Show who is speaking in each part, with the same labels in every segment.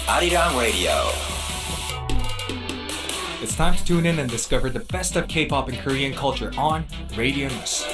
Speaker 1: 아리랑 Radio. It's time to tune in and discover the best of K-pop and Korean culture on Radio News.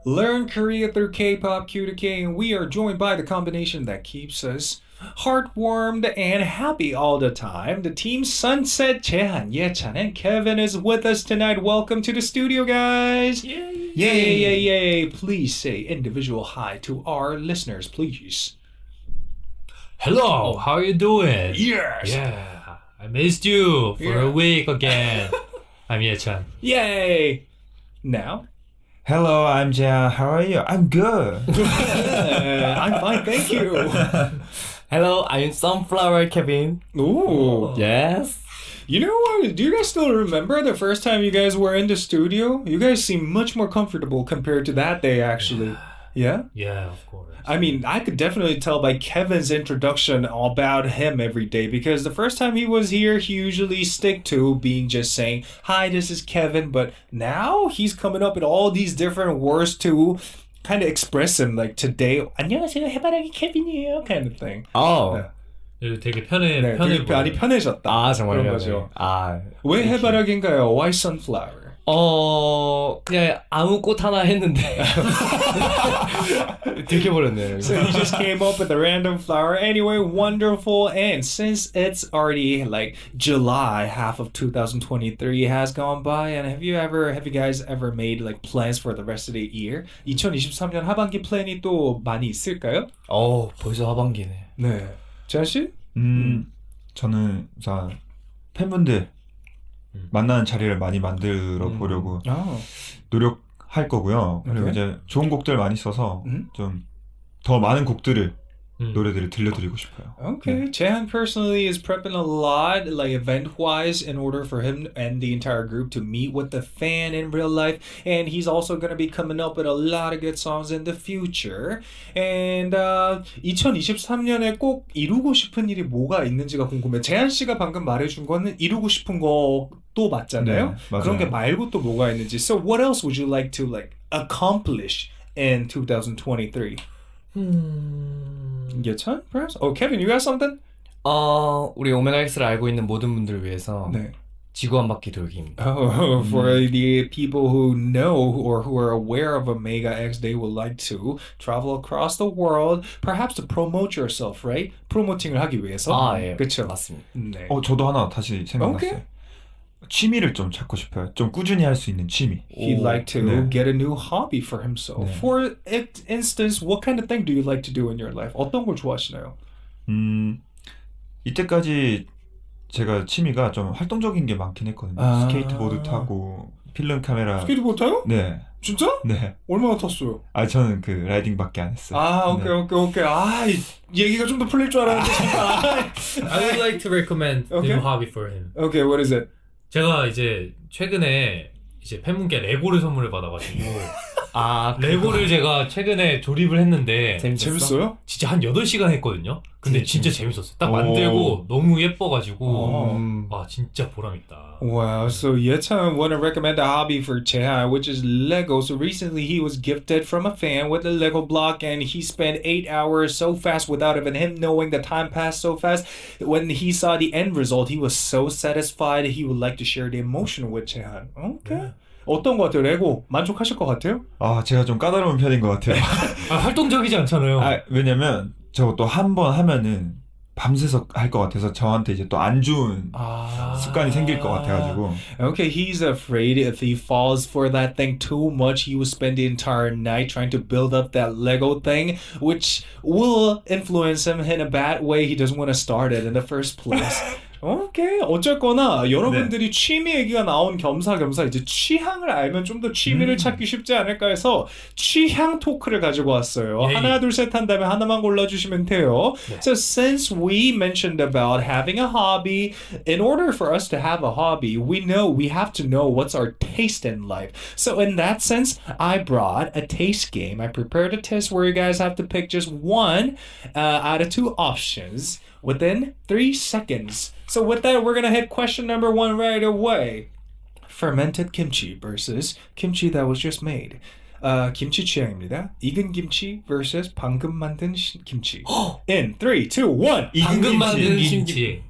Speaker 1: Learn Korea through K-pop Q to K, and we are joined by the combination that keeps us heartwarmed and happy all the time. The team Sunset, Jaehan, Yechan, and Kevin is with us tonight. Welcome to the studio, guys. Yay, yay, yay, yay. Please say individual hi to our listeners, please.
Speaker 2: Hello, how are you doing?
Speaker 1: Yes.
Speaker 2: Yeah, I missed you for a week again. I'm Yechan.
Speaker 1: Yay. Now.
Speaker 3: Hello, I'm Jia. How are you? I'm good.
Speaker 1: I'm fine, thank you.
Speaker 4: Hello, I'm Sunflower Kevin.
Speaker 1: Ooh.
Speaker 4: Yes.
Speaker 1: You know what? Do you guys still remember the first time you guys were in the studio? You guys seem much more comfortable compared to that day, actually. Yeah?
Speaker 2: Yeah, of course.
Speaker 1: I mean, I could definitely tell by Kevin's introduction about him every day, because the first time he was here, he usually stick to being just saying, hi, this is Kevin, but now he's coming up with all these different words to kind of express him, like today, 안녕하세요, 해바라기 케빈이에요, kind of thing.
Speaker 4: Oh.
Speaker 2: 네, 되게 편해
Speaker 1: 네,
Speaker 2: 보여요.
Speaker 1: 되게 많이 편해졌다.
Speaker 4: 아,
Speaker 1: 그런
Speaker 4: 정말요?
Speaker 1: 거죠.
Speaker 4: 아.
Speaker 1: 왜 해바라기인가요? Why sunflower?
Speaker 4: 그냥 아무 꽃 하나 했는데 들켜버렸네요.
Speaker 1: So he just came up with a random flower. Anyway, wonderful. And since it's already like July, half of 2023 has gone by, and have you guys ever made like plans for the rest of the year? 2023년 하반기 플랜이 또 많이 있을까요?
Speaker 4: 벌써 하반기네.
Speaker 1: 네. 재한 씨?
Speaker 3: 저는 팬분들 만나는 자리를 많이 만들어 보려고 노력할 거고요. 그리고 이제 좋은 곡들 많이 써서 좀 더 많은 곡들을 노래들을 들려드리고 싶어요.
Speaker 1: Okay. Jaehan personally is prepping a lot, like event-wise, in order for him and the entire group to meet with the fan in real life. And he's also going to be coming up with a lot of good songs in the future. And 2023년에 꼭 이루고 싶은 일이 뭐가 있는지가 궁금해. 재한 씨가 방금 말해준 거는 이루고 싶은 것도 맞잖아요.
Speaker 3: 네, 맞아요.
Speaker 1: 그런 게 말고 또 뭐가 있는지. So what else would you like to accomplish in 2023? 예찬, perhaps? Oh, Kevin, you got something?
Speaker 4: 우리 오메가X를 알고 있는 모든 분들을 위해서
Speaker 1: 네.
Speaker 4: 지구 한 바퀴 돌기입니다.
Speaker 1: Oh, for the people who know or who are aware of Omega X, they would like to travel across the world, perhaps to promote yourself, right? 프로모팅을 하기 위해서.
Speaker 4: 예.
Speaker 1: 그쵸?
Speaker 4: 맞습니다.
Speaker 1: 네.
Speaker 3: 저도 하나 다시 생각났어요.
Speaker 1: Okay.
Speaker 3: 취미를 좀 찾고 싶어요. 좀 꾸준히 할 수 있는 취미.
Speaker 1: He'd like to
Speaker 3: 네.
Speaker 1: get a new hobby for himself.
Speaker 3: 네.
Speaker 1: For instance, what kind of thing do you like to do in your life? 어떤 걸 좋아하시나요?
Speaker 3: 이때까지 제가 취미가 좀 활동적인 게 많긴 했거든요. 스케이트보드 타고 필름 카메라.
Speaker 1: 스케이트보드 타요?
Speaker 3: 네.
Speaker 1: 진짜?
Speaker 3: 네.
Speaker 1: 얼마나 탔어요?
Speaker 3: 저는 그 라이딩밖에 안 했어요.
Speaker 1: 오케이. 얘기가 좀 더 풀릴 줄 알았는데 진짜.
Speaker 2: I would like to recommend a
Speaker 1: Okay.
Speaker 2: new hobby for him.
Speaker 1: Okay, what is it?
Speaker 2: 제가 이제 최근에 이제 팬분께 레고를 선물을 받아가지고 레고를 제가 최근에 조립을 했는데
Speaker 1: 재밌어요?
Speaker 2: 진짜 한 8시간 했거든요. 근데 진짜 재밌었어요. 딱 만들고 너무 예뻐가지고 진짜 보람있다.
Speaker 1: Wow, so Yechan want to recommend a hobby for Jaehan, which is Lego. So recently he was gifted from a fan with a Lego block, and he spent 8 hours so fast without even him knowing the time passed so fast. When he saw the end result, he was so satisfied. He would like to share the emotion with Jaehan. Okay. 어떤 것 같아요? 레고 만족하실 것 같아요?
Speaker 3: 제가 좀 까다로운 편인 것 같아요.
Speaker 2: 활동적이지 않잖아요.
Speaker 3: 왜냐면 저것도 한 번 하면은 밤새서 할 것 같아서 저한테 이제 또 안 좋은 습관이 생길 것 같아가지고.
Speaker 1: Okay, he's afraid if he falls for that thing too much, he will spend the entire night trying to build up that Lego thing, which will influence him in a bad way. He doesn't want to start it in the first place. 오케이. 어쨌거나 여러분들이 취미 얘기가 나온 겸사겸사 이제 취향을 알면 좀 더 취미를 찾기 쉽지 않을까 해서 취향 토크를 가지고 왔어요.
Speaker 2: 예.
Speaker 1: 하나 둘 셋 한 다음에 하나만 골라주시면 돼요.
Speaker 2: 네.
Speaker 1: So since we mentioned about having a hobby, in order for us to have a hobby, we have to know what's our taste in life. So in that sense, I brought a taste game. I prepared a test where you guys have to pick just one out of two options within 3 seconds. So with that, we're gonna hit question number 1 right away. Fermented kimchi versus kimchi that was just made. 김치 취향입니다. 익은 김치 versus 방금 만든 김치. In 3, 2, 1.
Speaker 2: 방금 만든 김치.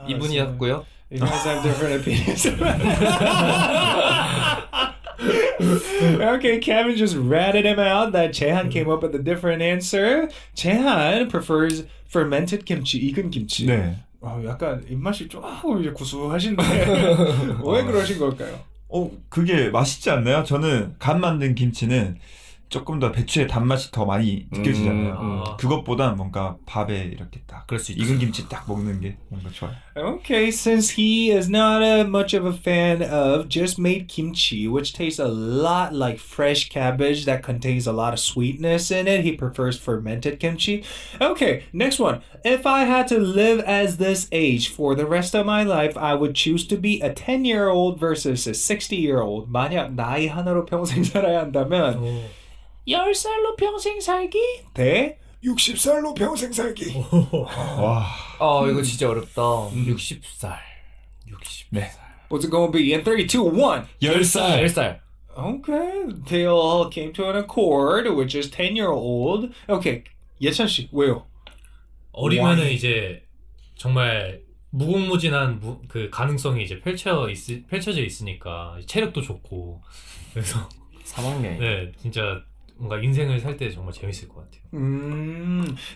Speaker 4: 이분이었고요.
Speaker 1: You guys have different opinions. Okay, Kevin just ratted him out. That Jaehan came up with a different answer. Jaehan prefers fermented kimchi, 익은 김치.
Speaker 3: 네.
Speaker 1: 약간 입맛이 조금 이제 구수하신데 왜 그러신 걸까요?
Speaker 3: 그게 맛있지 않나요? 저는 간 만든 김치는 조금 더 배추의 단맛이 더 많이 느껴지잖아요. 그것보다 뭔가 밥에 이렇게 딱
Speaker 4: 그럴 수 있지.
Speaker 3: 익은 김치 딱 먹는 게 뭔가 좋아요.
Speaker 1: Okay, since he is not much of a fan of just made kimchi, which tastes a lot like fresh cabbage that contains a lot of sweetness in it, he prefers fermented kimchi. Okay, next one. If I had to live as this age for the rest of my life, I would choose to be a 10-year-old versus a 60-year-old. 만약 나이 하나로 평생 살아야 한다면 10살로 평생 살기 대 60살로 평생 살기.
Speaker 3: 와.
Speaker 4: 이거 진짜 어렵다. 60살.
Speaker 3: 네.
Speaker 1: What's it gonna be? In 3, 2, 1.
Speaker 3: 10살.
Speaker 4: 10살.
Speaker 1: Okay, they all came to an accord, which is 10-year-old. Okay, 예찬 씨, 왜요?
Speaker 2: 어리면은 이제 정말 무궁무진한 그 가능성이 이제 펼쳐져 있으니까 체력도 좋고 그래서
Speaker 4: 3학년.
Speaker 2: 네, 진짜 뭔가 인생을 살 때 정말 재밌을 것 같아요.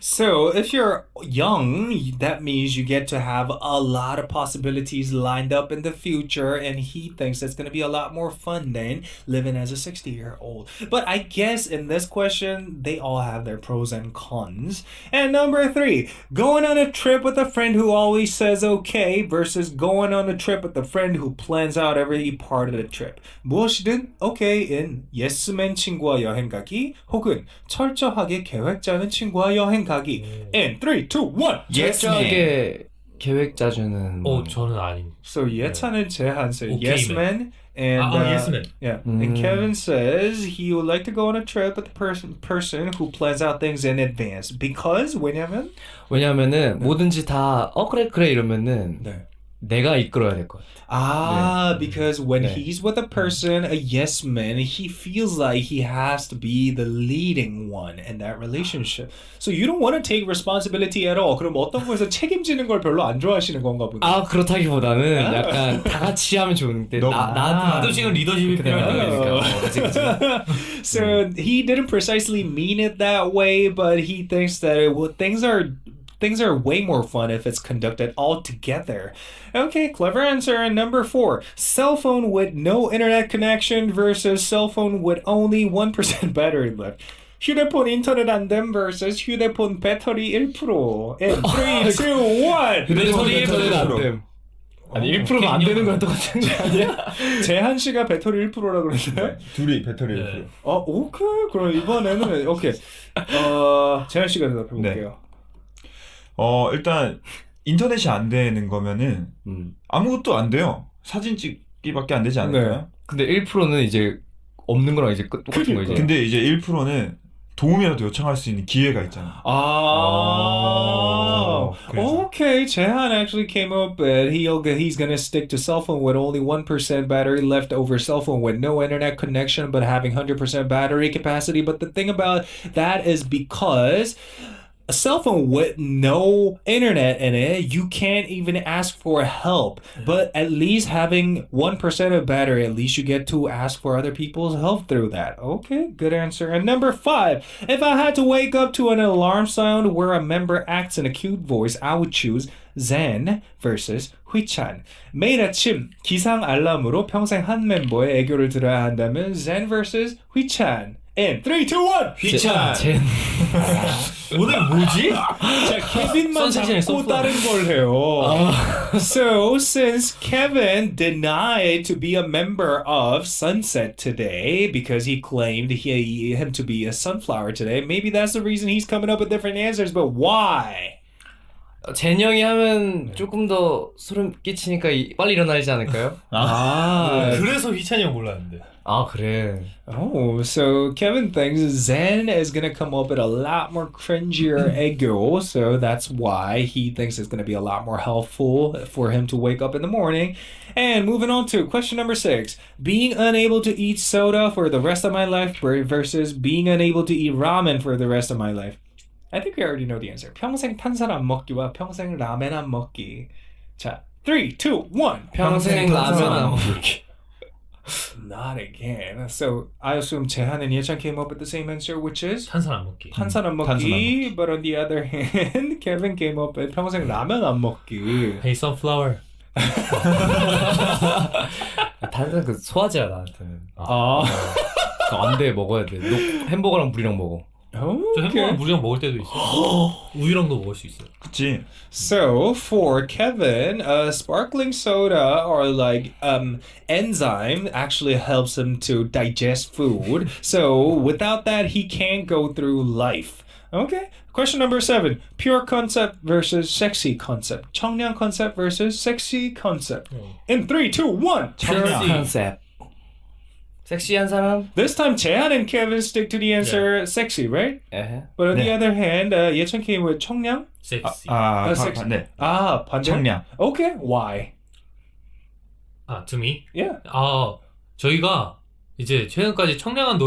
Speaker 1: So if you're young, that means you get to have a lot of possibilities lined up in the future, and he thinks it's going to be a lot more fun than living as a 60-year-old. But I guess in this question, they all have their pros and cons. And number 3, going on a trip with a friend who always says okay versus going on a trip with a friend who plans out every part of the trip. 무엇이든 okay인 예스맨 친구와 여행 가기 혹은 철저하게 계획 짜는 친구와 여행 가기. In 3, 2, 1.
Speaker 4: 철저하게 계획 짜주는.
Speaker 2: 저는 아닌.
Speaker 1: So 예찬은 제한 says
Speaker 2: Okay,
Speaker 1: yes man. And
Speaker 2: yes man.
Speaker 1: Yeah. And Kevin says he would like to go on a trip with the person who plans out things in advance. Because
Speaker 4: 왜냐면은 뭐든지 다 그래 이러면은
Speaker 1: 네.
Speaker 4: 내가 이끌어야 될 것 같아.
Speaker 1: Because when he's with a person, a yes man, he feels like he has to be the leading one in that relationship. So you don't want to take responsibility at all. 그럼 어떤 거에서 책임지는 걸 별로 안 좋아하시는 건가 보네.
Speaker 4: 그렇다기보다는 약간 다 같이 하면 좋은데
Speaker 2: 나도 지금 리더십이 필요하니까.
Speaker 1: So he didn't precisely mean it that way, but he thinks that things are way more fun if it's conducted all together. Okay, clever answer. And number 4, cell phone with no internet connection versus cell phone with only 1% battery left. 휴대폰 인터넷 안 됨 versus 휴대폰 배터리 1%. In 3, 2, 1.
Speaker 4: 배터리 1% 안 됨. 아니 1%가 안 되는 거랑 똑같은 거 아니야?
Speaker 1: 재한 씨가 배터리 1%라고 그랬어요?
Speaker 3: 둘이 배터리 1%.
Speaker 1: 오케이. 그럼 이번에는 오케이. 재한 씨가 대답해 볼게요.
Speaker 3: 일단 인터넷이 안 되는 거면은 아무것도 안 돼요. 사진 찍기밖에 안 되지 않을까요?
Speaker 1: 네.
Speaker 4: 근데 1%는 이제 없는 거랑 이제 똑같은 거지.
Speaker 3: 근데 이제 1%는 도움이라도 요청할 수 있는 기회가 있잖아.
Speaker 1: Okay. Jaehan actually came up with he's gonna stick to cell phone with only 1% battery left over, cell phone with no internet connection but having 100% battery capacity. But the thing about that is because a cell phone with no internet in it, you can't even ask for help. But at least having 1% of battery, at least you get to ask for other people's help through that. Okay, good answer. And number 5, if I had to wake up to an alarm sound where a member acts in a cute voice, I would choose Zen versus 휘찬. 매일 아침 기상 알람으로 평생 한 멤버의 애교를 들어야 한다면 Zen versus 휘찬. In 3, 2, 1.
Speaker 2: 휘찬. 오늘 뭐지?
Speaker 1: 자, 케빈만
Speaker 2: 선셋이네,
Speaker 1: 자꾸
Speaker 2: 선플라워.
Speaker 1: 다른 걸 해요. So, since Kevin denied to be a member of Sunset today because he claimed him to be a sunflower today, maybe that's the reason he's coming up with different answers, but why?
Speaker 4: 젠영이 하면 조금 더 소름 끼치니까 빨리 일어나지 않을까요?
Speaker 2: 그래서 희찬이 형 몰랐는데.
Speaker 4: 아 그래.
Speaker 1: Oh, so Kevin thinks Zen is going to come up with a lot more cringier ego, so that's why he thinks it's going to be a lot more helpful for him to wake up in the morning. And moving on to question number 6. Being unable to eat soda for the rest of my life versus being unable to eat ramen for the rest of my life. I think we already know the answer. 평생 탄산 안 먹기와 평생 라멘 안 먹기. 자, 3, 2, 1.
Speaker 4: 평생 라면 안 먹기.
Speaker 1: Not again. So I assume Jaehan and Yechan came up with the same answer, which is
Speaker 2: 탄산 안 먹기.
Speaker 1: 탄산 안 먹기. But on the other hand, Kevin came up with 평생 라면 안 먹기.
Speaker 2: Hey sunflower.
Speaker 4: 탄산 그 소화제야 나한테는.
Speaker 1: 아,
Speaker 4: 안 돼 먹어야 돼. 햄버거랑 물이랑 먹어.
Speaker 2: 저
Speaker 1: okay.
Speaker 2: 햄버거 물이랑 먹을 때도 있어. 우유랑도 먹을 수 있어.
Speaker 3: 그치.
Speaker 1: So for Kevin, sparkling soda or like enzyme actually helps him to digest food. So without that, he can't go through life. Okay. Question number 7. Pure concept versus sexy concept. 청량 concept versus sexy concept. In 3, 2, 1.
Speaker 4: Pure concept. 섹시한 사람?
Speaker 1: This time, Jaehan and Kevin stick to the answer sexy, right?
Speaker 4: 에헤.
Speaker 1: But on the
Speaker 3: 네.
Speaker 1: other hand, Yechan came with 청량.
Speaker 2: 섹시.
Speaker 1: 섹시.
Speaker 3: 네.
Speaker 1: Ah, 반대.
Speaker 3: 청량.
Speaker 1: Okay, why?
Speaker 2: to me?
Speaker 1: Yeah.
Speaker 2: 저희가 이제 최근까지 청량한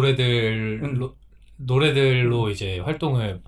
Speaker 2: 노래들로 이제 활동을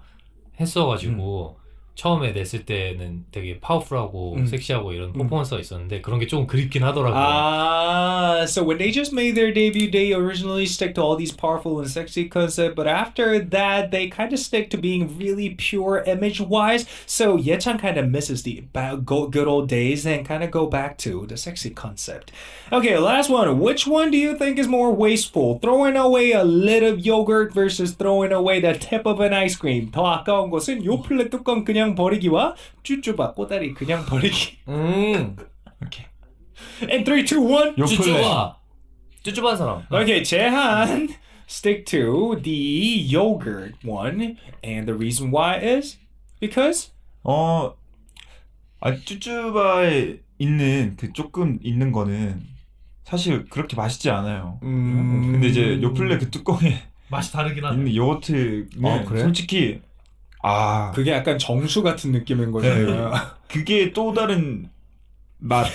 Speaker 2: 했어가지고 처음에 냈을 때는 되게 파워풀하고 섹시하고 이런 퍼포먼스가 있었는데 그런 게 좀 그립긴 하더라고요.
Speaker 1: So when they just made their debut, they originally stick to all these powerful and sexy concepts, but after that, they kind of stick to being really pure image-wise. So Yechan kind of misses the good old days and kind of go back to the sexy concept. Okay, last one. Which one do you think is more wasteful? Throwing away a lid of yogurt versus throwing away the tip of an ice cream. 더 아까운 것은 요플레 뚜껑 그냥 버리기와 쭈쭈바 꼬다리 그냥 버리기.
Speaker 3: 이렇게.
Speaker 1: And 3, 2, 1.
Speaker 4: 쭈쭈한 사람.
Speaker 1: Okay, Jaehan, stick to the yogurt one. And the reason why is because?
Speaker 3: 쭈쭈바에 있는 그 조금 있는 거는 사실 그렇게 맛있지 않아요. 근데 이제 요플레 그 뚜껑에
Speaker 2: 맛이 다르긴 하네.
Speaker 3: 있는 요거트는
Speaker 4: 그래?
Speaker 3: 솔직히
Speaker 1: 그게 약간 정수 같은 느낌인 거잖아요.
Speaker 3: 그게 또 다른 맛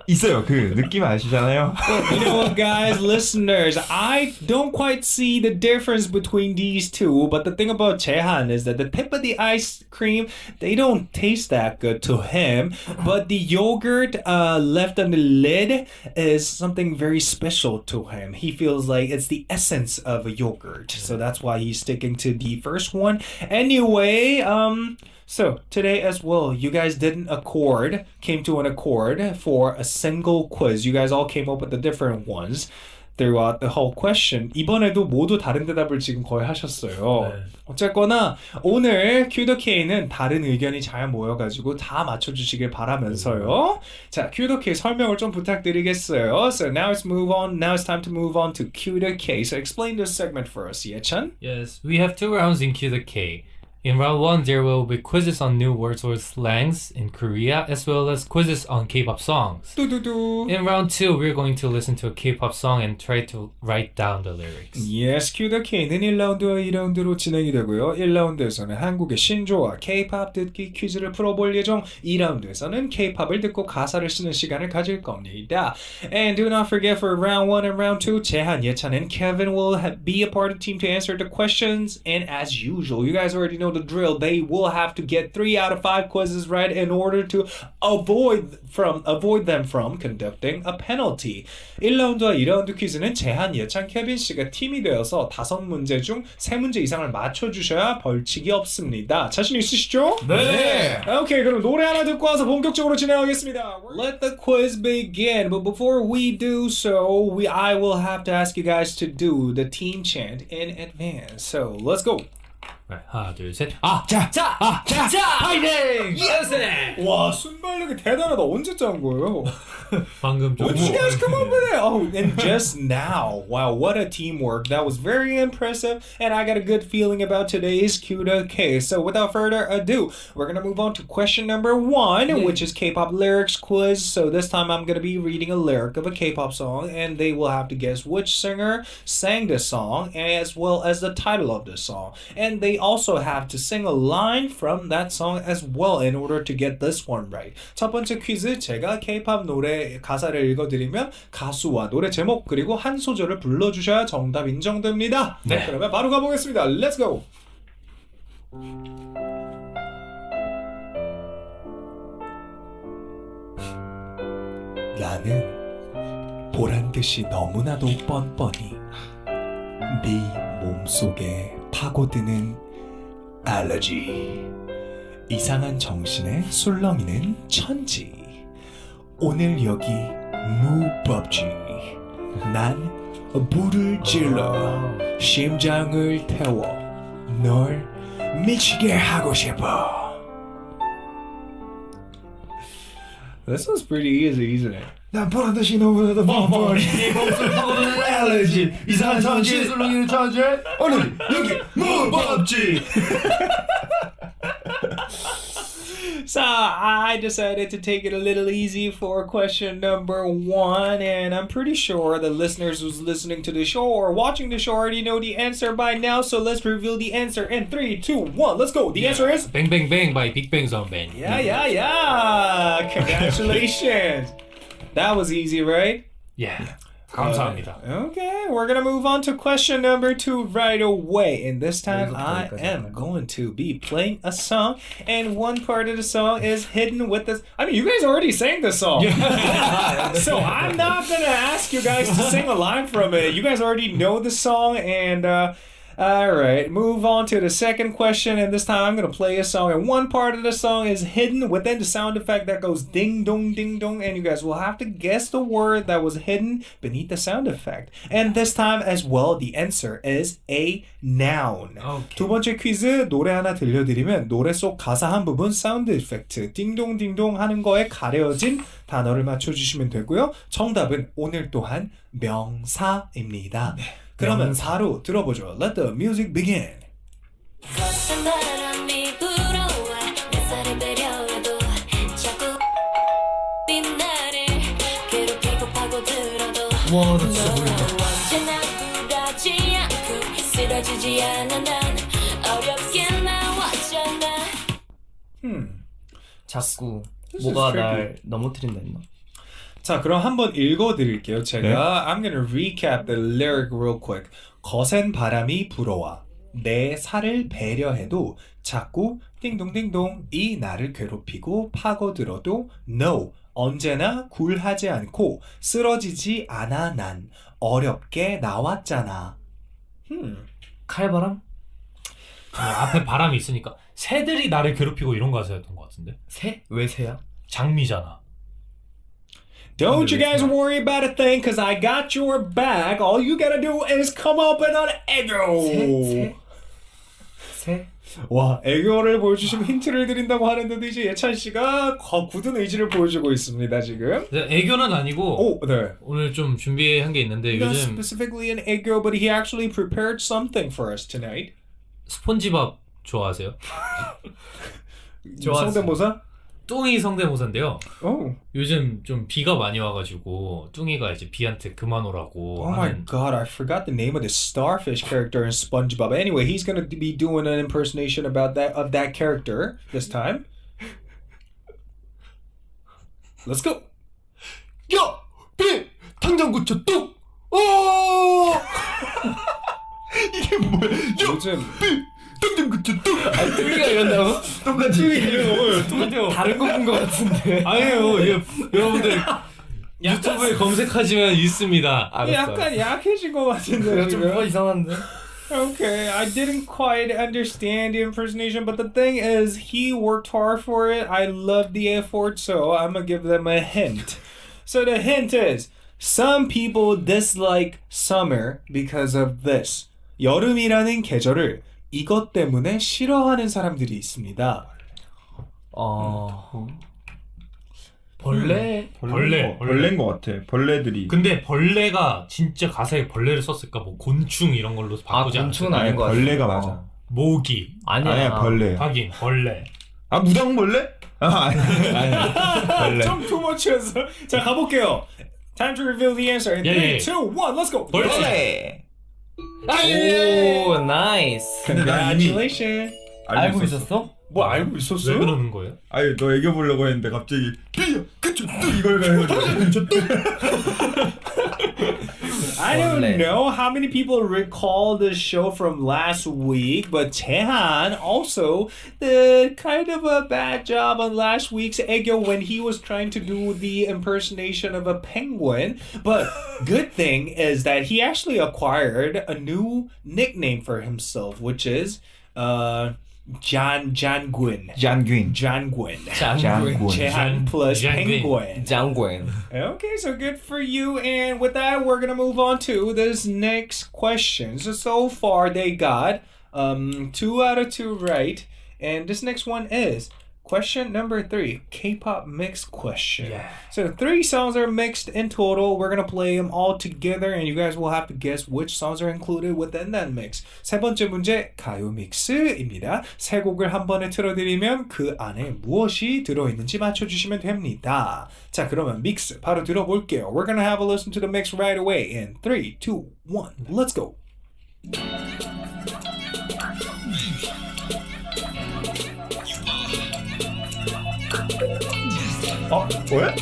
Speaker 3: 있어요. 그 느낌 아시잖아요.
Speaker 1: You know what, guys, listeners, I don't quite see the difference between these two, but the thing about Jaehan is that the tip of the ice cream, they don't taste that good to him, but the yogurt left on the lid is something very special to him. He feels like it's the essence of a yogurt, so that's why he's sticking to the first one. Anyway, so today as well, you guys came to an accord for a single quiz. You guys all came up with the different ones throughout the whole question. 이번에도 모두 다른 대답을 지금 거의 하셨어요.
Speaker 2: 네.
Speaker 1: 어쨌거나 오늘 Q&K는 다른 의견이 잘 모여가지고 다 맞춰주시길 바라면서요. 자, Q&K 설명을 좀 부탁드리겠어요. So now it's time to move on to Q&K. So explain this segment for us, Yechan.
Speaker 2: Yes, we have 2 rounds in Q&K. In round 1, there will be quizzes on new words or slangs in Korea, as well as quizzes on K-pop songs. In round 2, we're going to listen to a K-pop song and try to write down the lyrics.
Speaker 1: Yes, Q&K는 1라운드와 2라운드로 진행이 되고요. 1라운드에서는 한국의 신조어 K-pop 듣기 퀴즈를 풀어볼 예정, 2라운드에서는 K-pop을 듣고 가사를 쓰는 시간을 가질 겁니다. And do not forget for round 1 and round 2, Jaehan, Yechan, and Kevin will be a part of the team to answer the questions. And as usual, you guys already know the drill. They will have to get 3 out of 5 quizzes right in order to avoid them from conducting a penalty. 1라운드와 2라운드 퀴즈는 제한, 예찬, 케빈 씨가 팀이 되어서 5문제 중 3문제 이상을 맞춰주셔야 벌칙이 없습니다. 자신 있으시죠?
Speaker 2: 네!
Speaker 1: Okay, 그럼 노래 하나 듣고 와서 본격적으로 진행하겠습니다. Let the quiz begin. But before we do so, I will have to ask you guys to do the team chant in advance. So let's go.
Speaker 2: 네, 하나, 둘, 셋.
Speaker 4: 자, 파이팅!
Speaker 2: 예스!
Speaker 1: 와, 순발력이 대단하다. 언제 짠 거예요?
Speaker 2: 방금 좀.
Speaker 1: When did you guys come up with it? Oh, and just now. Wow, what a teamwork. That was very impressive, and I got a good feeling about today's Cuda case. So without further ado, we're going to move on to question number 1, which is K-pop lyrics quiz. So this time I'm going to be reading a lyric of a K-pop song, and they will have to guess which singer sang this song, as well as the title of the song. And they also have to sing a line from that song as well in order to get this one right. 첫 번째 퀴즈, 제가 K-pop 노래 가사를 읽어드리면 가수와 노래 제목 그리고 한 소절을 불러주셔야 정답 인정됩니다.
Speaker 2: 네.
Speaker 1: 그러면 바로 가보겠습니다. Let's go! 나는 보란듯이 너무나도 뻔뻔히 네 몸속에 파고드는 알러지, 이상한 정신에 술렁이는 천지. 오늘 여기 무법지. 난 불을 질러 심장을 태워 널 미치게 하고 싶어. This one's pretty easy, isn't it?
Speaker 3: 난 보란듯이 너무나도 뻔뻔히 네 몸속에 파고드는 알러지, 이상한 정신에 술렁이는 천지. 오늘 여기 무법지.
Speaker 1: So I decided to take it a little easy for question number 1, and I'm pretty sure the listeners who's listening to the show or watching the show already know the answer by now. So let's reveal the answer in 3, 2, 1. Let's go. The answer is
Speaker 2: Bang Bang Bang by Big Bang Zone Band.
Speaker 1: yeah. Congratulations. That was easy, right?
Speaker 2: Yeah. 감사합니다.
Speaker 1: Okay, we're gonna move on to question number 2 right away. And this time I am going to be playing a song, and one part of the song is hidden with this. I mean, you guys already sang the song. So I'm not gonna ask you guys to sing a line from it. You guys already know the song, and alright, move on to the second question, and this time I'm gonna play a song, and one part of the song is hidden within the sound effect that goes ding dong, and you guys will have to guess the word that was hidden beneath the sound effect. And this time as well, the answer is a noun.
Speaker 2: Okay.
Speaker 1: 두 번째 퀴즈, 노래 하나 들려드리면 노래 속 가사 한 부분 사운드 이펙트 띵동띵동 하는 거에 가려진 단어를 맞춰주시면 되고요. 정답은 오늘 또한 명사입니다. 그러면 바로 들어보죠. Let the music begin.
Speaker 4: 와, 나 진짜 모르겠다. 자꾸 뭐가 날 넘어뜨린다 했나?
Speaker 1: 자, 그럼 한번 읽어드릴게요. 제가 I'm gonna recap the lyric real quick. 거센 바람이 불어와 내 살을 배려해도 자꾸 띵동띵동 이 나를 괴롭히고 파고들어도 No, 언제나 굴하지 않고 쓰러지지 않아 난 어렵게 나왔잖아.
Speaker 4: 칼바람?
Speaker 2: 앞에 바람이 있으니까 새들이 나를 괴롭히고 이런 가사였던 것 같은데.
Speaker 4: 새? 왜 새야?
Speaker 2: 장미잖아.
Speaker 1: Don't you guys worry about a thing, cause I got your back. All you gotta do is come up with an 애교.
Speaker 4: 새?
Speaker 1: 와, 애교를 보여주시면 힌트를 드린다고 하는데도 이제 예찬 씨가 굳은 의지를 보여주고 있습니다 지금.
Speaker 2: 애교는 아니고
Speaker 1: 네.
Speaker 2: 오늘 좀 준비한 게 있는데
Speaker 1: Not
Speaker 2: 요즘
Speaker 1: specifically an 애교, but he actually prepared something for us tonight.
Speaker 2: 스폰지밥 좋아하세요?
Speaker 1: 성대모사?
Speaker 2: 뚱이 성대모사인데요.
Speaker 1: Oh.
Speaker 2: 요즘 좀 비가 많이 와가지고 뚱이가 이제 비한테 그만 오라고
Speaker 1: Oh my god, I forgot the name of the starfish character in SpongeBob. Anyway, he's gonna be doing an impersonation of that character this time. Let's go.
Speaker 3: 야! 비! 당장 고쳐 뚝! 어! 이게 뭐야?
Speaker 1: 요즘
Speaker 3: 당장 고쳐 뚝!
Speaker 4: 뚱이가 이런다고?
Speaker 3: 똑같이
Speaker 2: 똑같아요.
Speaker 4: 다른 거 본 거 같은데.
Speaker 2: 아니에요. 여러분들 유튜브에 검색하시면 있습니다.
Speaker 1: 약간 약해진 것 같은데
Speaker 4: 좀 뭐가 이상한데?
Speaker 1: Okay, I didn't quite understand the impersonation, but the thing is, he worked hard for it. I love the effort, so I'm gonna give them a hint. So the hint is, some people dislike summer because of this. 여름이라는 계절을 이것 때문에 싫어하는 사람들이 있습니다.
Speaker 3: 벌레인 것 같아. 벌레들이.
Speaker 2: 근데 벌레가 진짜 가사에 벌레를 썼을까? 뭐 곤충 이런 걸로 바꾸지 않았을까?
Speaker 4: 곤충은 아닌 것 같아.
Speaker 3: 벌레가 맞아.
Speaker 2: 모기.
Speaker 3: 아니야 벌레.
Speaker 2: 하긴 벌레.
Speaker 3: 아 무당벌레? 아니. 벌레.
Speaker 1: 좀 투머치였어. 자 가볼게요. Time to reveal the answer. In 3, 2, 1, let's go.
Speaker 2: 벌레.
Speaker 4: 오, 나이스.
Speaker 1: Congratulations.
Speaker 4: 알고 있었어?
Speaker 1: 뭐 알고 있었어?
Speaker 2: 왜 그러는 거예요?
Speaker 3: 아니 너 애교보려고 했는데 갑자기 그쵸 또 이걸 가지고
Speaker 1: I don't know how many people recall the show from last week, but Taehan also did kind of a bad job on last week's 애교 when he was trying to do the impersonation of a penguin. But good thing is that he actually acquired a new nickname for himself, which is Janguin. Jehan plus penguin.
Speaker 4: 장군.
Speaker 1: Okay, so good for you. And with that, we're gonna move on to this next question. So far, they got 2 out of 2 right, and this next one is question number 3, K-pop mix question.
Speaker 2: Yeah.
Speaker 1: So 3 songs are mixed in total. We're gonna play them all together, and you guys will have to guess which songs are included within that mix. 세 번째 문제 가요 믹스입니다. 세 곡을 한 번에 틀어드리면 그 안에 무엇이 들어있는지 맞춰주시면 됩니다. 자, 그러면 믹스 바로 들어볼게요. We're gonna have a listen to the mix right away in 3, 2, 1, let's go.
Speaker 3: 왜?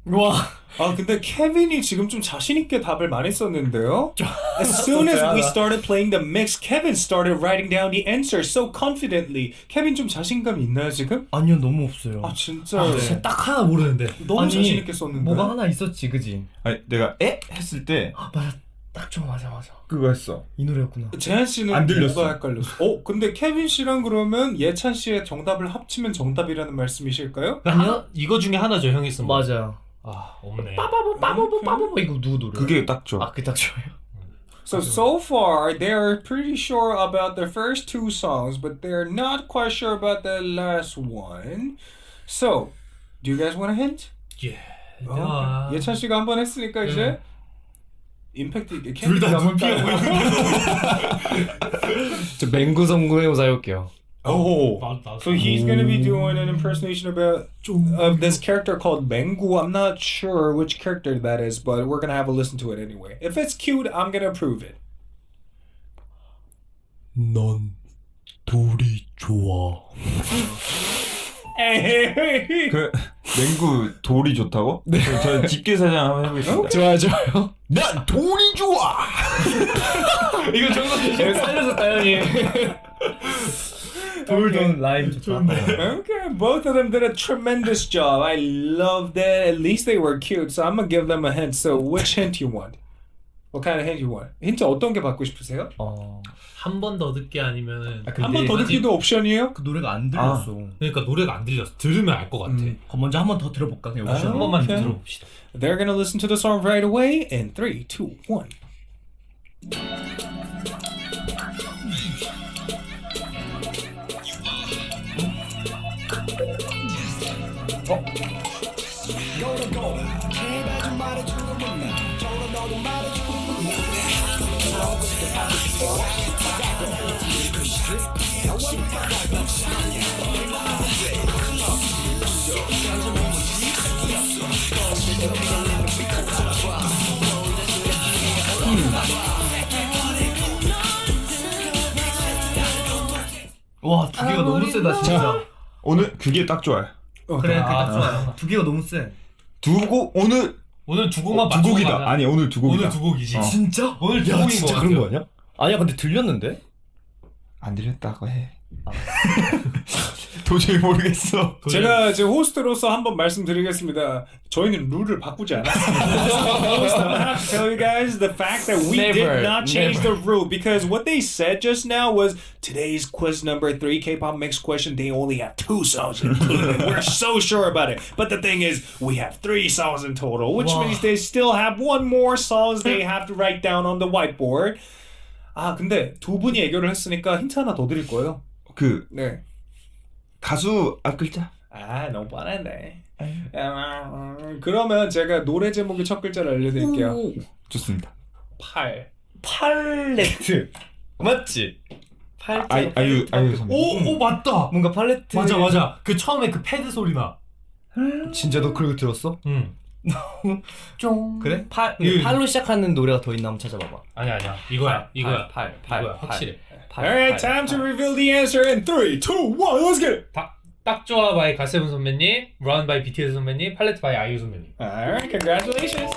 Speaker 4: 와.
Speaker 1: 아 근데 케빈이 지금 좀 자신 있게 답을 많이 썼는데요. As soon as we started playing the mix, Kevin started writing down the answer so confidently. 케빈 좀 자신감 있나요 지금?
Speaker 4: 아니요, 너무 없어요.
Speaker 1: 아 진짜
Speaker 2: 진짜 딱 하나 모르는데.
Speaker 1: 너무
Speaker 4: 아니,
Speaker 1: 자신 있게 썼는데.
Speaker 4: 뭐가 하나 있었지, 그지?
Speaker 3: 아니 내가 했을 때
Speaker 4: 맞아, 딱 좀 맞아.
Speaker 3: 그거 했어.
Speaker 4: 이 노래였구나.
Speaker 1: 재한 씨는
Speaker 3: 안 들렸어.
Speaker 1: 뭐가 헷갈렸어? 근데 케빈 씨랑 그러면 예찬 씨의 정답을 합치면 정답이라는 말씀이실까요?
Speaker 2: 아니요? 이거 중에 하나죠, 형이 쓴 거.
Speaker 4: 맞아요.
Speaker 2: 아, 없네.
Speaker 4: 빠바보 이거 누구 노래?
Speaker 3: 그게 딱 좋아.
Speaker 4: 그게 딱 좋아요.
Speaker 1: So far, they're pretty sure about the first 2 songs, but they're not quite sure about the last one. So, do you guys want a hint?
Speaker 2: 예.
Speaker 1: 예찬 씨가 한 번 했으니까 이제 임팩트 있게
Speaker 2: 둘 다 눈피하고
Speaker 4: 저 맹구 성공해보자 해볼게요.
Speaker 1: Oh, so he's gonna be doing an impersonation of this character called Mengu. I'm not sure which character that is, but we're gonna have a listen to it anyway. If it's cute, I'm gonna approve it.
Speaker 4: 넌 돌이 좋아.
Speaker 3: 그 맹구 돌이 좋다고? 네. 저 집게사장 한번 해보겠습니다.
Speaker 4: 좋아요.
Speaker 3: 난 돌이 좋아.
Speaker 4: 이거 정말 살려줬다, 형이. 돌돈 라임 좋다.
Speaker 1: Okay, both of them did a tremendous job. I loved it. At least they were cute, so I'm gonna give them a hint. So, which hint you want? What kind of hint you want? 힌트 어떤 게 받고 싶으세요?
Speaker 2: 한 번 더 듣기 아니면은
Speaker 1: 한 번 더 듣기도 옵션이에요?
Speaker 4: 그 노래가 안 들렸어.
Speaker 2: 그러니까 노래가 안 들렸어. 들으면 알 것 같아.
Speaker 4: 그럼 먼저 한 번 더 들어볼까? 그냥
Speaker 2: 한 번만
Speaker 1: Okay.
Speaker 2: 들어봅시다.
Speaker 1: They're gonna listen to the song right away in 3, 2, 1.
Speaker 4: 와, 두 개가 너무 세다, 진짜.
Speaker 3: 오늘 그게 딱 좋아요.
Speaker 4: 그래, 그게 딱 좋아요. 두 개가 너무 세.
Speaker 2: 오늘 두 곡만
Speaker 3: 두 곡이다. 아니 오늘 두 곡이다.
Speaker 2: 오늘 두 곡이지.
Speaker 4: 진짜?
Speaker 2: 오늘 두 곡인 거 같아요.
Speaker 4: 아니야? 아니야, 근데 들렸는데?
Speaker 3: 안 들렸다고 해. 도저히 모르겠어.
Speaker 1: 제가 제 호스트로서 한번 말씀드리겠습니다. 저희는 룰을 바꾸지 않았습니다. I have to tell you guys the fact that we did not change the rule because what they said just now was today's quiz number 3 K-pop mix question. They only have 2 songs included. We're so sure about it. But the thing is, we have 3 songs in total, which means they still have 1 more songs they have to write down on the whiteboard. 아 근데 두 분이 애교를 했으니까 힌트 하나 더 드릴 거예요. 네.
Speaker 3: 가수 앞글자?
Speaker 1: 아 너무 뻔한데. 그러면 제가 노래 제목의 첫 글자를 알려드릴게요.
Speaker 3: 좋습니다.
Speaker 4: 팔레트. 맞지?
Speaker 3: 아유 선배.
Speaker 2: 오 맞다.
Speaker 4: 뭔가 팔레트.
Speaker 2: 맞아. 그 처음에 그 패드 소리 나.
Speaker 4: 진짜 너 그걸 들었어?
Speaker 2: 응.
Speaker 4: 쫑. 그래? 팔로 시작하는 노래가 더 있나 한번 찾아봐봐.
Speaker 2: 아니야. 이거야. 이거야. 확실해.
Speaker 1: Alright, time to reveal the answer in 3, 2, 1, let's get it!
Speaker 2: 딱 좋아 by 가세븐 선배님, Run by BTS 선배님, Palette by 아이유 선배님.
Speaker 1: Alright, congratulations!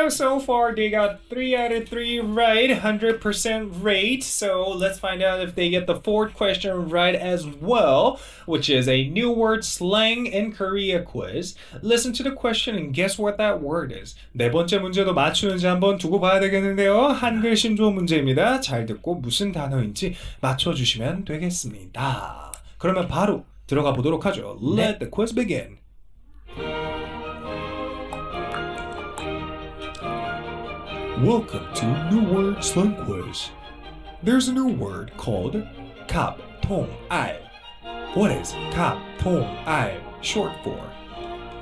Speaker 1: So far they got 3 out of 3 right, 100% rate. So let's find out if they get the 4th question right as well, which is a new word slang in Korea quiz. Listen to the question and guess what that word is. 네 번째 문제도 맞추는지 한번 두고 봐야 되겠는데요. 한글 신조어 문제입니다. 잘 듣고 무슨 단어인지 맞춰주시면 되겠습니다. 그러면 바로 들어가 보도록 하죠. Let the quiz begin. Welcome to New Word Slang Quiz. There's a new word called 갑통알. What is 갑통알 short for?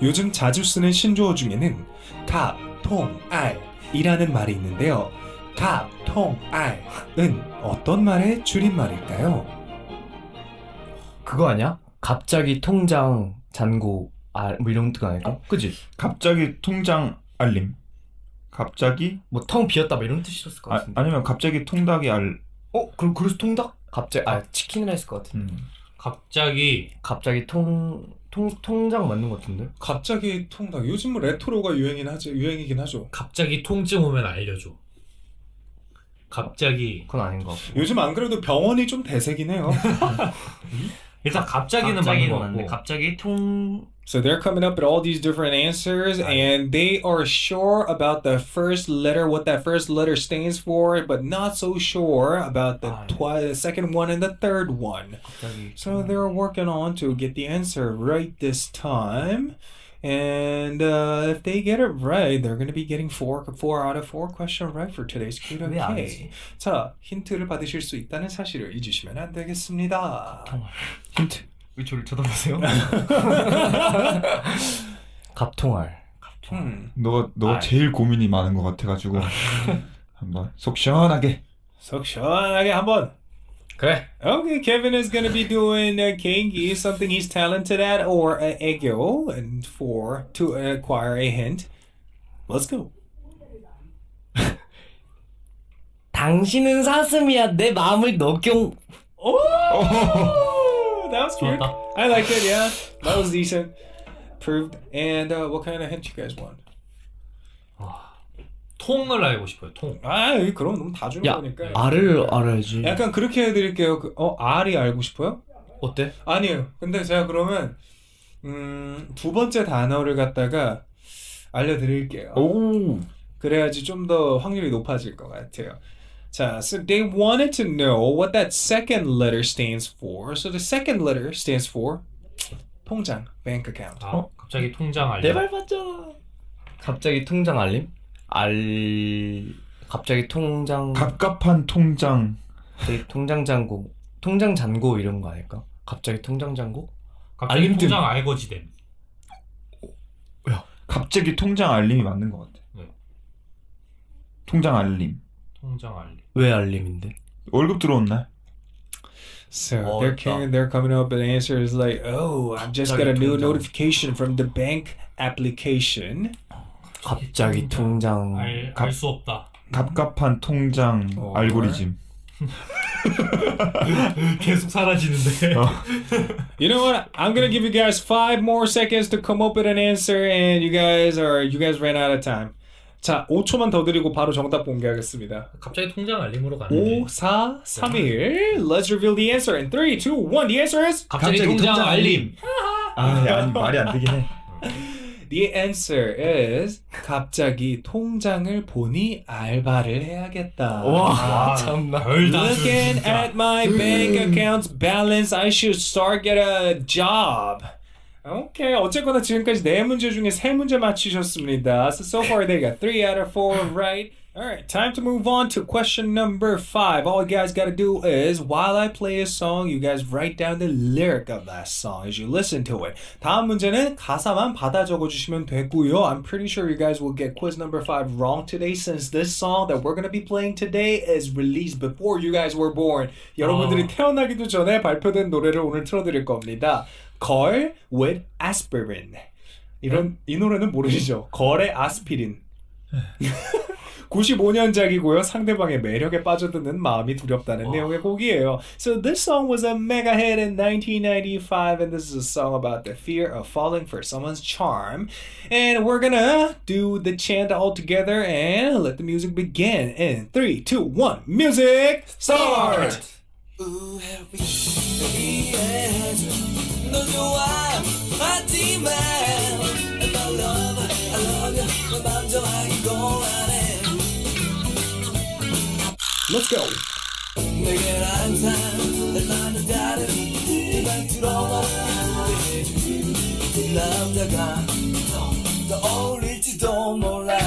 Speaker 1: 요즘 자주 쓰는 신조어 중에는 갑통알이라는 말이 있는데요. 갑통알은 어떤 말의 줄임말일까요?
Speaker 4: 그거 아니야? 갑자기 통장 잔고 뭐 이런 뜻 아닐까? 그치?
Speaker 3: 갑자기 통장 알림. 갑자기
Speaker 4: 뭐 텅 비었다 뭐 이런 뜻이었을 것 같은데.
Speaker 3: 아니면 갑자기 통닭이
Speaker 4: 그럼 그래서 통닭? 갑자기 치킨을 했을 것 같아.
Speaker 2: 갑자기
Speaker 4: 통장 맞는 것 같은데?
Speaker 1: 갑자기 통닭. 요즘 뭐 레트로가 유행이긴 하죠.
Speaker 2: 갑자기 통증 오면 알려줘. 갑자기
Speaker 4: 그건 아닌 것 같고.
Speaker 1: 요즘 안 그래도 병원이 좀 대세긴 해요.
Speaker 2: 일단 갑자기는 맞는 것 같고.
Speaker 4: 갑자기
Speaker 1: So they're coming up with all these different answers, and they are sure about the first letter, what that first letter stands for, but not so sure about the second one and the third one. So they're working on to get the answer right this time. And if they get it right, they're going to be getting 4 out of 4 question right for today's Q&A. 자, 힌트를 받으실 수 있다는 사실을 잊으시면 안 되겠습니다.
Speaker 3: 힌트.
Speaker 4: 왜 저를 쳐다보세요? 갑통알.
Speaker 3: 너가 제일 고민이 많은 것 같아가지고 한번 속 시원하게
Speaker 1: 한번.
Speaker 2: 그래.
Speaker 1: Okay, Kevin is going to be doing 개인기, something he's talented at, or 애교, and to acquire a hint. Let's go.
Speaker 4: 당신은 사슴이야 내 마음을 녹용.
Speaker 1: That was cute. I liked it, yeah. That was decent. Proved. And what kind of hint you guys want?
Speaker 2: 통을 알고 싶어요. 통.
Speaker 1: 그럼 너무 다 주는 거니까.
Speaker 4: 알을 알아야지.
Speaker 1: 약간 그렇게 해드릴게요. 알이 알고 싶어요?
Speaker 4: 어때?
Speaker 1: 아니요. 근데 제가 그러면 두 번째 단어를 갖다가 알려드릴게요. 그래야지 좀 더 확률이 높아질 것 같아요. 자, so they wanted to know what that second letter stands for. So the second letter stands for 통장, bank account.
Speaker 2: 갑자기 통장 알림.
Speaker 4: 내 말 맞잖아. 갑자기 통장 알림? 갑자기 통장.
Speaker 3: 갑갑한 통장.
Speaker 4: 통장 잔고. 통장 잔고 이런 거 아닐까? 갑자기 통장 잔고?
Speaker 2: 갑자기 알림 통장 알고지됨.
Speaker 3: 야, 갑자기 통장 알림이 맞는 것 같아.
Speaker 2: 네.
Speaker 3: 통장 알림.
Speaker 4: 왜 알림인데?
Speaker 3: 월급 들어온 날.
Speaker 1: So they're coming up with answers like, I've just got a new notification from the bank application.
Speaker 4: 갑자기 통장.
Speaker 2: 알 수 없다.
Speaker 3: 갑갑한 통장 알고리즘.
Speaker 2: 계속 사라지는데.
Speaker 1: You know what? I'm gonna give you guys 5 more seconds to come up with an answer, and you guys ran out of time. 자, 5초만 더 드리고 바로 정답 공개하겠습니다.
Speaker 2: 갑자기 통장 알림으로 가는데.
Speaker 1: 5, 4, 3, 1. Let's reveal the answer in 3, 2, 1. The answer is
Speaker 2: 갑자기 통장 알림.
Speaker 3: 아니 말이 안 되긴 해.
Speaker 1: The answer is 갑자기 통장을 보니 알바를 해야겠다.
Speaker 4: 와, 참나.
Speaker 1: Looking at my bank account's balance, I should start get a job. Okay, 어쨌거나 지금까지 4문제 중에 3문제 맞히셨습니다. So far they got 3 out of 4 right. Alright, time to move on to question number 5. All you guys gotta do is, while I play a song, you guys write down the lyric of that song as you listen to it. 다음 문제는 가사만 받아 적어주시면 되고요. I'm pretty sure you guys will get quiz number 5 wrong today since this song that we're gonna be playing today is released before you guys were born. 여러분들이 태어나기도 전에 발표된 노래를 오늘 틀어드릴 겁니다. 걸 with aspirin. 이 노래는 모르시죠? 걸의 아스피린. 95년작이고요. 상대방의 매력에 빠져드는 마음이 두렵다는 내용의 곡이에요. So this song was a mega hit in 1995 and this is a song about the fear of falling for someone's charm. And we're gonna do the chant all together and let the music begin in 3, 2, 1. Music start! 너 좋아하지만 I love you 만져하기 곤란해 Let's go 내겐 항상 나는 다른 네가 들어오는 남자가 떠올릴지도 몰라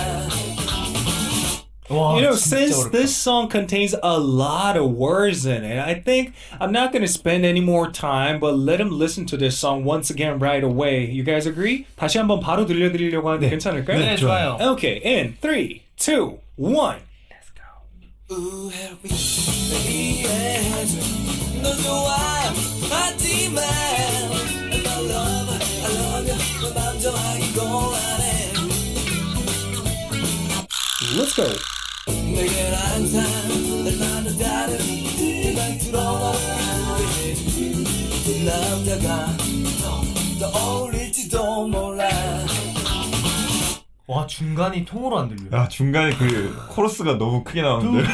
Speaker 1: You know, since this song contains a lot of words in it, I think I'm not going to spend any more time, but let them listen to this song once again right away. You guys agree? 다시 한번 바로 들려드리려고 하는데 괜찮을까요?
Speaker 4: 네, 좋아요.
Speaker 1: Okay, in 3, 2, 1. Let's go. 너 좋아하지만 I love you 만져하기 곤란해 Let's go. 내겐 항상 나는 다른 네가 들어오는 남자가 떠올릴지도 몰라
Speaker 4: 와, 중간이 통으로 안 들려요.
Speaker 3: 야, 중간에 그 코러스가 너무 크게 나오는데.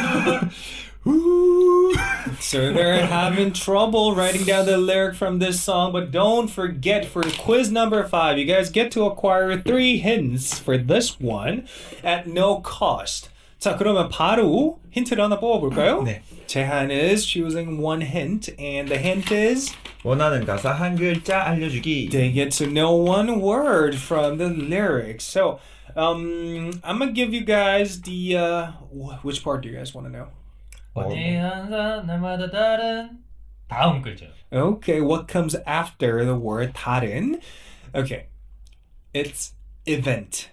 Speaker 1: So they're having trouble writing down the lyric from this song, but don't forget for quiz number 5, you guys get to acquire 3 hints for this one at no cost. 자, 그러면 바로 힌트를 하나 뽑아볼까요?
Speaker 3: 네.
Speaker 1: 재한 is choosing one hint, and the hint is
Speaker 3: 원하는 가사 한 글자 알려주기.
Speaker 1: they get to know one word from the lyrics. So, I'm gonna give you guys the which part do you guys want to know?
Speaker 2: 어디 항상 날마다 다른 다음 글자.
Speaker 1: Okay, what comes after the word 다른? Okay, it's event.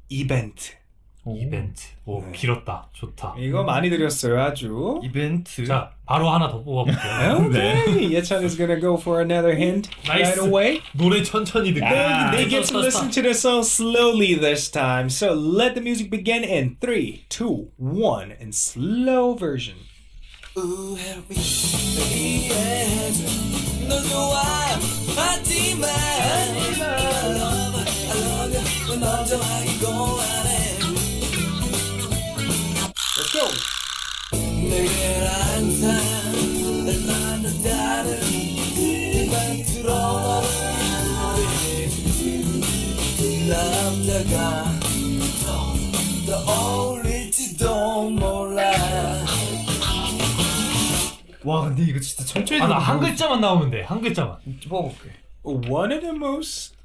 Speaker 2: 이벤트. 오, 길었다. 좋다.
Speaker 1: 이거 많이 드렸어요, 아주.
Speaker 4: 이벤트.
Speaker 2: 자, 바로 하나 더 뽑아볼게요.
Speaker 1: Okay, Yechan is gonna go for another hint right away.
Speaker 2: 노래 천천히 듣고.
Speaker 1: They get to listen to the song slowly this time. So let the music begin in 3, 2, 1, in slow version. 너 좋아하지만 I love you 만져하기 곤란해 Let's go! 내겐 항상 나는 다른 네만 들어오는 남자가 떠올릴지도 몰라
Speaker 4: 와, 근데 이거 진짜 천천히
Speaker 2: 나 한 글자만 나오면 돼. 한 글자만.
Speaker 4: 뽑아볼게.
Speaker 1: One of the most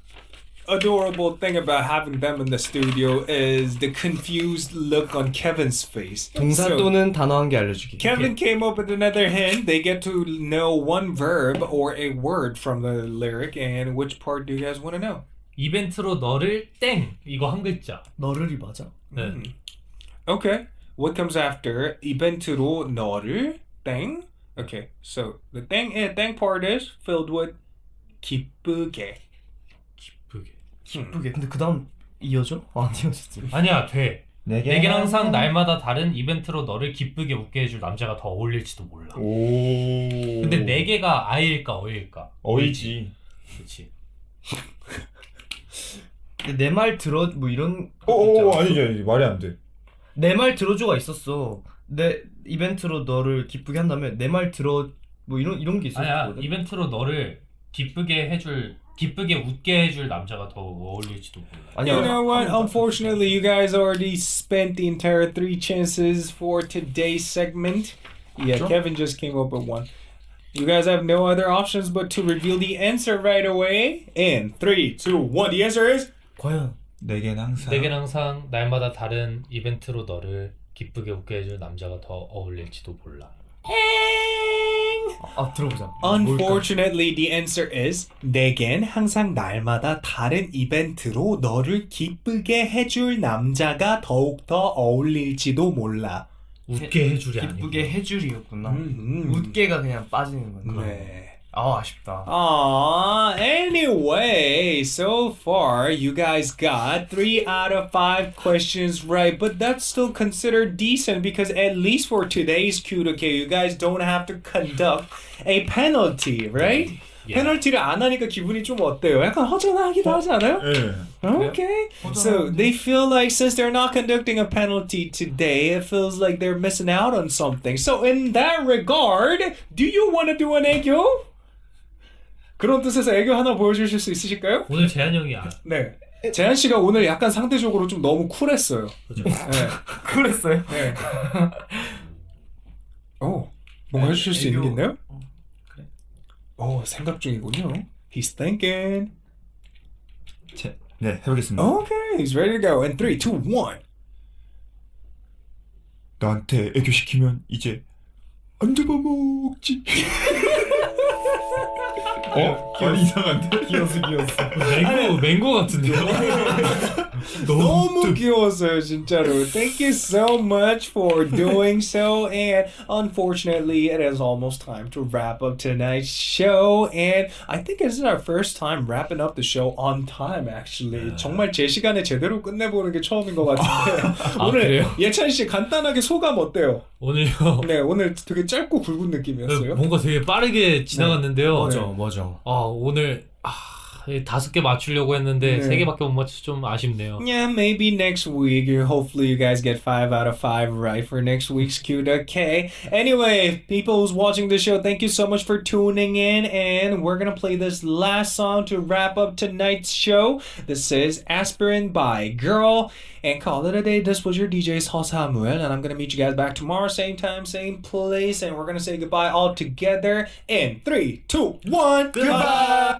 Speaker 1: adorable thing about having them in the studio is the confused look on Kevin's face.
Speaker 4: 동사
Speaker 1: So,
Speaker 4: 또는 단어 한 개 알려주기.
Speaker 1: Kevin came up with another hint. They get to know one verb or a word from the lyric. And which part do you guys want to know?
Speaker 2: 이벤트로 너를 땡. 이거 한 글자.
Speaker 4: 너를이 맞아?
Speaker 2: 네.
Speaker 1: Okay. What comes after 이벤트로 너를 땡? Okay. So the 땡 part is filled with 기쁘게.
Speaker 2: 기쁘게.
Speaker 4: 근데 그 다음 이어져? 안 이어졌지.
Speaker 2: 아니야, 돼.
Speaker 3: 내게
Speaker 2: 내겐 항상 날마다 다른 이벤트로 너를 기쁘게 웃게 해줄 남자가 더 어울릴지도 몰라.
Speaker 3: 오.
Speaker 2: 근데 네 개가 아이일까 어일까?
Speaker 3: 어이지.
Speaker 2: 그렇지.
Speaker 4: 내 말 들어 뭐 이런.
Speaker 3: 아니죠. 말이 안 돼.
Speaker 4: 내 말 들어줘가 있었어. 내 이벤트로 너를 기쁘게 한다면 내 말 들어 뭐 이런 게 있었거든.
Speaker 2: 아니야, 이벤트로 너를 기쁘게 웃게 해줄 남자가 더 어울릴지도 몰라.
Speaker 4: 아니야.
Speaker 1: You know what? Unfortunately, you guys already spent the entire 3 chances for today's segment. Yeah,
Speaker 4: Sure.
Speaker 1: Kevin just came up with one. You guys have no other options but to reveal the answer right away. In 3, 2, 1. The answer is
Speaker 4: 과연
Speaker 3: 내겐 항상
Speaker 2: 날마다 다른 이벤트로 너를 기쁘게 웃게 해줄 남자가 더 어울릴지도 몰라.
Speaker 4: 들어보자.
Speaker 1: Unfortunately, the answer is 내겐 항상 날마다 다른 이벤트로 너를 기쁘게 해줄 남자가 더욱더 어울릴지도 몰라.
Speaker 2: 웃게 해줄이 아니고.
Speaker 4: 기쁘게 해줄이었구나. 웃게가 그냥 빠지는 거야.
Speaker 1: 네.
Speaker 4: 아쉽다.
Speaker 1: Anyway, so far you guys got 3 out of 5 questions right, but that's still considered decent because at least for today's Q2K, you guys don't have to conduct a penalty, right?
Speaker 2: Yeah.
Speaker 1: 페널티를 안 하니까 기분이 좀 어때요? 약간 허전하기도 하지 않아요?
Speaker 3: 네.
Speaker 1: Okay. So they feel like since they're not conducting a penalty today, it feels like they're missing out on something. So in that regard, do you want to do an 애교? 그런 뜻에서 애교 하나 보여주실 수 있으실까요?
Speaker 2: 오늘 재한 형이
Speaker 1: 네. 재한 씨가 오늘 약간 상대적으로 좀 너무 쿨했어요.
Speaker 2: 그죠?
Speaker 1: 네.
Speaker 4: 그랬어요?
Speaker 1: 네. 뭔가 해주실 수 있는 게 있나요?
Speaker 4: 그래.
Speaker 1: 생각 중이군요. He's thinking.
Speaker 3: 네, 해보겠습니다.
Speaker 1: Okay, he's ready to go. In 3, 2, 1.
Speaker 3: 나한테 애교 시키면 이제 안 잡아먹지. 많이 이상한데?
Speaker 4: 귀여웠어.
Speaker 2: 맹고 같은데요?
Speaker 1: 너무 귀여웠어요, 진짜로. Thank you so much for doing so. And unfortunately, it is almost time to wrap up tonight's show. And I think this is our first time wrapping up the show on time, actually. 정말 제 시간에 제대로 끝내보는 게 처음인 것 같은데. 오늘
Speaker 2: 그래요?
Speaker 1: 예찬 씨 간단하게 소감 어때요?
Speaker 2: 오늘요?
Speaker 1: 네, 오늘 되게 짧고 굵은 느낌이었어요.
Speaker 2: 뭔가 되게 빠르게 지나갔는데요.
Speaker 4: 맞아.
Speaker 2: 오늘 5개 맞추려고 했는데
Speaker 1: 네.
Speaker 2: 3개밖에 못 맞춰서 좀 아쉽네요.
Speaker 1: Yeah, maybe next week. Hopefully you guys get 5 out of 5 right for next week's Q2K. Anyway, people who's watching the show, thank you so much for tuning in. And we're going to play this last song to wrap up tonight's show. This is Aspirin by Girl. And call it a day. This was your DJ Samuel. And I'm going to meet you guys back tomorrow. Same time, same place. And we're going to say goodbye all together. In 3, 2, 1. Goodbye.